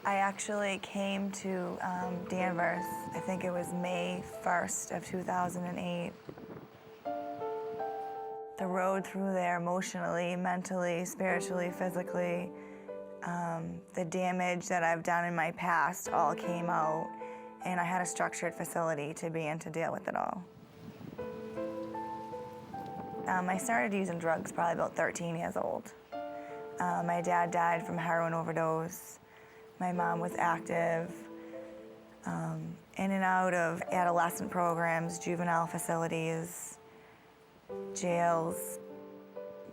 I actually came to Danvers, I think it was May 1st of 2008. The road through there emotionally, mentally, spiritually, physically, the damage that I've done in my past all came out, and I had a structured facility to be in to deal with it all. I started using drugs probably about 13 years old. My dad died from a heroin overdose. My mom was active, in and out of adolescent programs, juvenile facilities, jails.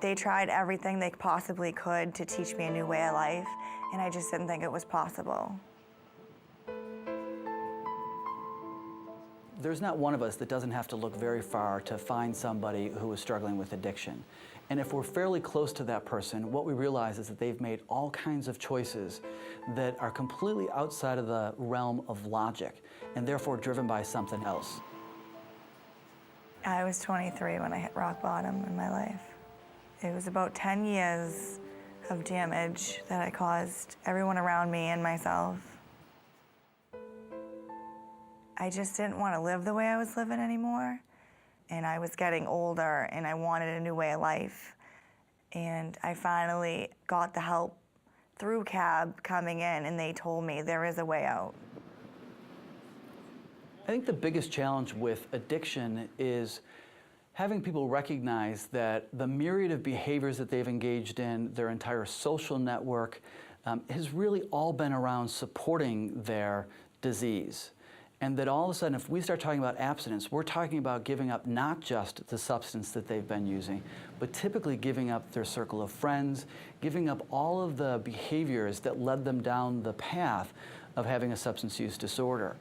They tried everything they possibly could to teach me a new way of life, and I just didn't think it was possible. There's not one of us that doesn't have to look very far to find somebody who is struggling with addiction. And if we're fairly close to that person, what we realize is that they've made all kinds of choices that are completely outside of the realm of logic and therefore driven by something else. I was 23 when I hit rock bottom in my life. It was about 10 years of damage that I caused everyone around me and myself. I just didn't want to live the way I was living anymore. And I was getting older and I wanted a new way of life. And I finally got the help through CAB coming in, and they told me there is a way out. I think the biggest challenge with addiction is having people recognize that the myriad of behaviors that they've engaged in, their entire social network, has really all been around supporting their disease. And that all of a sudden, if we start talking about abstinence, we're talking about giving up not just the substance that they've been using, but typically giving up their circle of friends, giving up all of the behaviors that led them down the path of having a substance use disorder.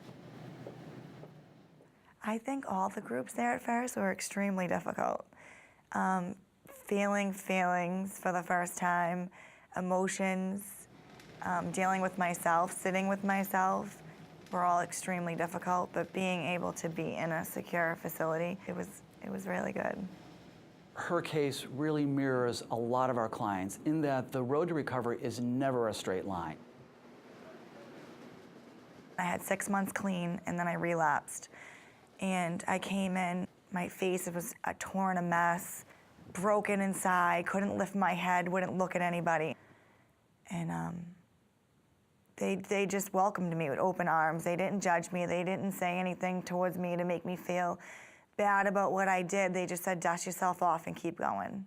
I think all the groups there at first were extremely difficult. Feeling feelings for the first time, emotions, dealing with myself, sitting with myself, were all extremely difficult, but being able to be in a secure facility, it was really good. Her case really mirrors a lot of our clients in that the road to recovery is never a straight line. I had 6 months clean, and then I relapsed. And I came in, my face was torn a mess, broken inside, couldn't lift my head, wouldn't look at anybody. And they just welcomed me with open arms. They didn't judge me. They didn't say anything towards me to make me feel bad about what I did. They just said, dust yourself off and keep going.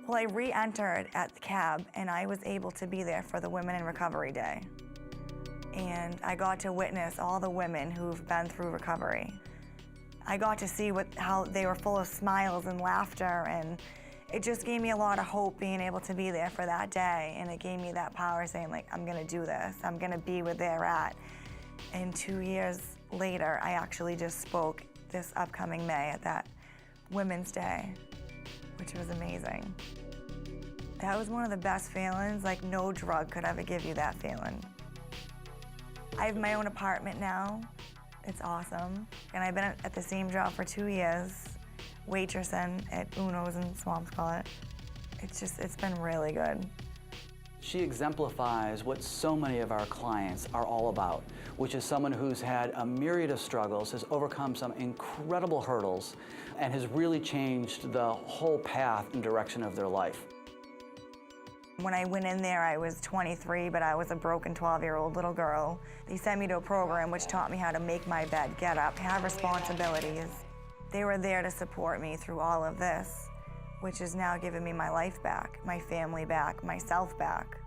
Well, I re-entered at the CAB, and I was able to be there for the Women in Recovery Day. And I got to witness all the women who've been through recovery. I got to see how they were full of smiles and laughter, and it just gave me a lot of hope being able to be there for that day, and it gave me that power saying, like, I'm gonna do this, I'm gonna be where they're at. And 2 years later, I actually just spoke this upcoming May at that Women's Day, which was amazing. That was one of the best feelings, like no drug could ever give you that feeling. I have my own apartment now. It's awesome. And I've been at the same job for 2 years, waitressing at Uno's in Swampscott. It's been really good. She exemplifies what so many of our clients are all about, which is someone who's had a myriad of struggles, has overcome some incredible hurdles, and has really changed the whole path and direction of their life. When I went in there, I was 23, but I was a broken 12-year-old little girl. They sent me to a program which taught me how to make my bed, get up, have responsibilities. They were there to support me through all of this, which has now given me my life back, my family back, myself back.